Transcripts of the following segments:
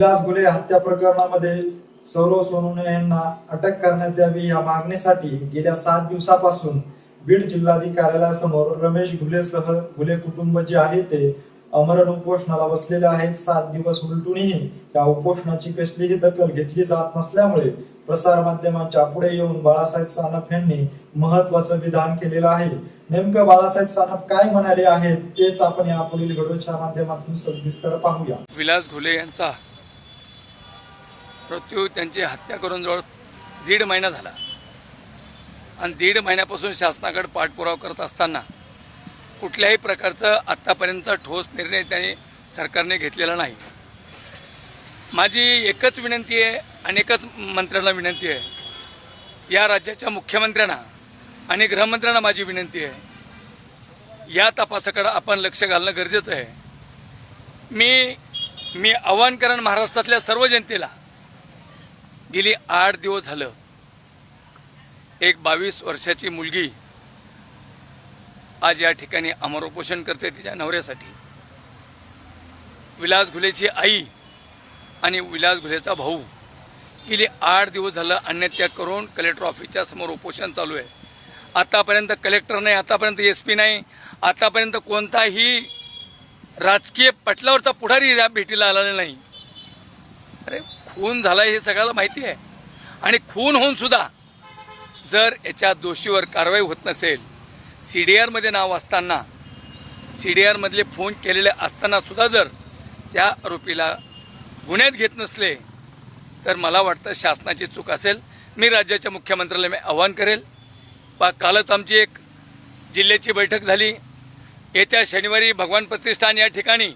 विलास घुले हत्या प्रकरणामध्ये सौरव सोनवणे यांना अटक करण्यात यावी या मागणीसाठी गेल्या 7 दिवसापासून बीड जिल्हाधिकारी कार्यालयासमोर रमेश घुलेसह घुले कुटुंब जे आहे ते अमरण उपोषणाला बसलेले आहेत। 7 दिवस उलटूनही या उपोषणाची कसलीही दखल घेतली जात नसल्यामुळे प्रसार माध्यमांच्या पुढे येऊन बाळासाहेब सानप यांनी महत्त्वाचं विधान केलेलं आहे। नेमकं बाळासाहेब सानप काय म्हणाले आहेत तेच आपण या पुढील व्हिडिओच्या माध्यमातून सविस्तर पाहूया। विलास घुले यांचा मृत्यू, त्यांची हत्या करून जवळ 1.5 महिना झाला आणि 1.5 महिन्यापासून शासनाकडे पाठपुरावा करत असताना कुठल्याही प्रकारचा आत्तापर्यंतचा ठोस निर्णय त्याने सरकारने घेतलेला नाही। माझी एकच विनंती आहे, अनेकच मंत्र्यांना विनंती आहे, या राज्याच्या मुख्यमंत्र्यांना आणि गृहमंत्र्यांना माझी विनंती आहे, या तपासाकडे आपण लक्ष घालणं गरजेचं आहे। मी आवाहन करेन महाराष्ट्रातल्या सर्व जनतेला, गेली 8 दिवस झालं एक 22 वर्षाची मुलगी आज या ठिकाणी अमर उपोषण करते तिच्या नवऱ्यासाठी। विलास घुलेची आई आणि विलास घुलेचा भाऊ गेली 8 दिवस झालं अन्नत्याग करून कलेक्टर ऑफिसच्या समोर उपोषण चालू आहे। आतापर्यंत कलेक्टर नाही, आतापर्यंत SP नाही, आतापर्यंत कोणताही राजकीय पटलावरचा पुढारी या भेटीला आलेला नाही। अरे खून झाला हे सगळ्याला माहिती आहे आणि खून होऊन सुद्धा जर याच्या दोषीवर कारवाई होत नसेल, CDR मध्ये नाव असताना, CDR मधले फोन केलेले असताना सुद्धा जर त्या आरोपीला गुन्ह्यात घेत नसले तर मला वाटतं शासनाची चूक असेल। मी राज्याच्या मुख्यमंत्र्याला मी आवाहन करेल। कालच आमची एक जिल्ह्याची बैठक झाली, येत्या शनिवारी भगवान प्रतिष्ठान या ठिकाणी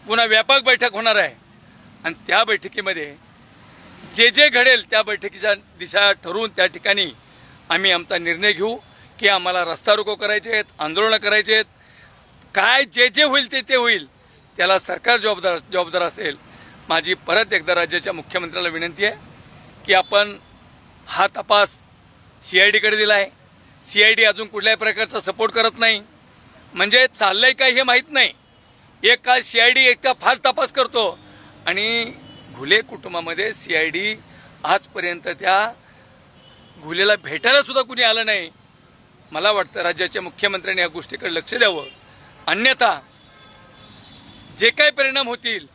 पुन्हा व्यापक बैठक होणार आहे आणि त्या बैठकीमध्ये जे घडेल त्या बैठकीच्या दिशा ठरवून त्या ठिकाणी आम्ही आमचा निर्णय घेऊ की आम्हाला रस्ता रोको करायचे आहेत, आंदोलनं करायचे आहेत, काय जे होईल ते होईल, त्याला सरकार जबाबदार असेल। माझी परत एकदा राज्याच्या मुख्यमंत्र्याला विनंती आहे की आपण हा तपास CID कडे दिला आहे। CID अजून कुठल्याही प्रकारचा सपोर्ट करत नाही, म्हणजे चाललंय काय हे माहीत नाही। एक का CID एक का फास्ट तपास करतो आणि घुले कुटुंबामध्ये CID आजपर्यंत त्या घुलेला भेटायला सुद्धा कुणी आलं नाही। मला वाटतं राज्याच्या मुख्यमंत्र्यांनी या गोष्टीकडे लक्ष द्यावं, अन्यथा जे काही परिणाम होतील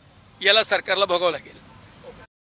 याला सरकारला भोगावं लागेल।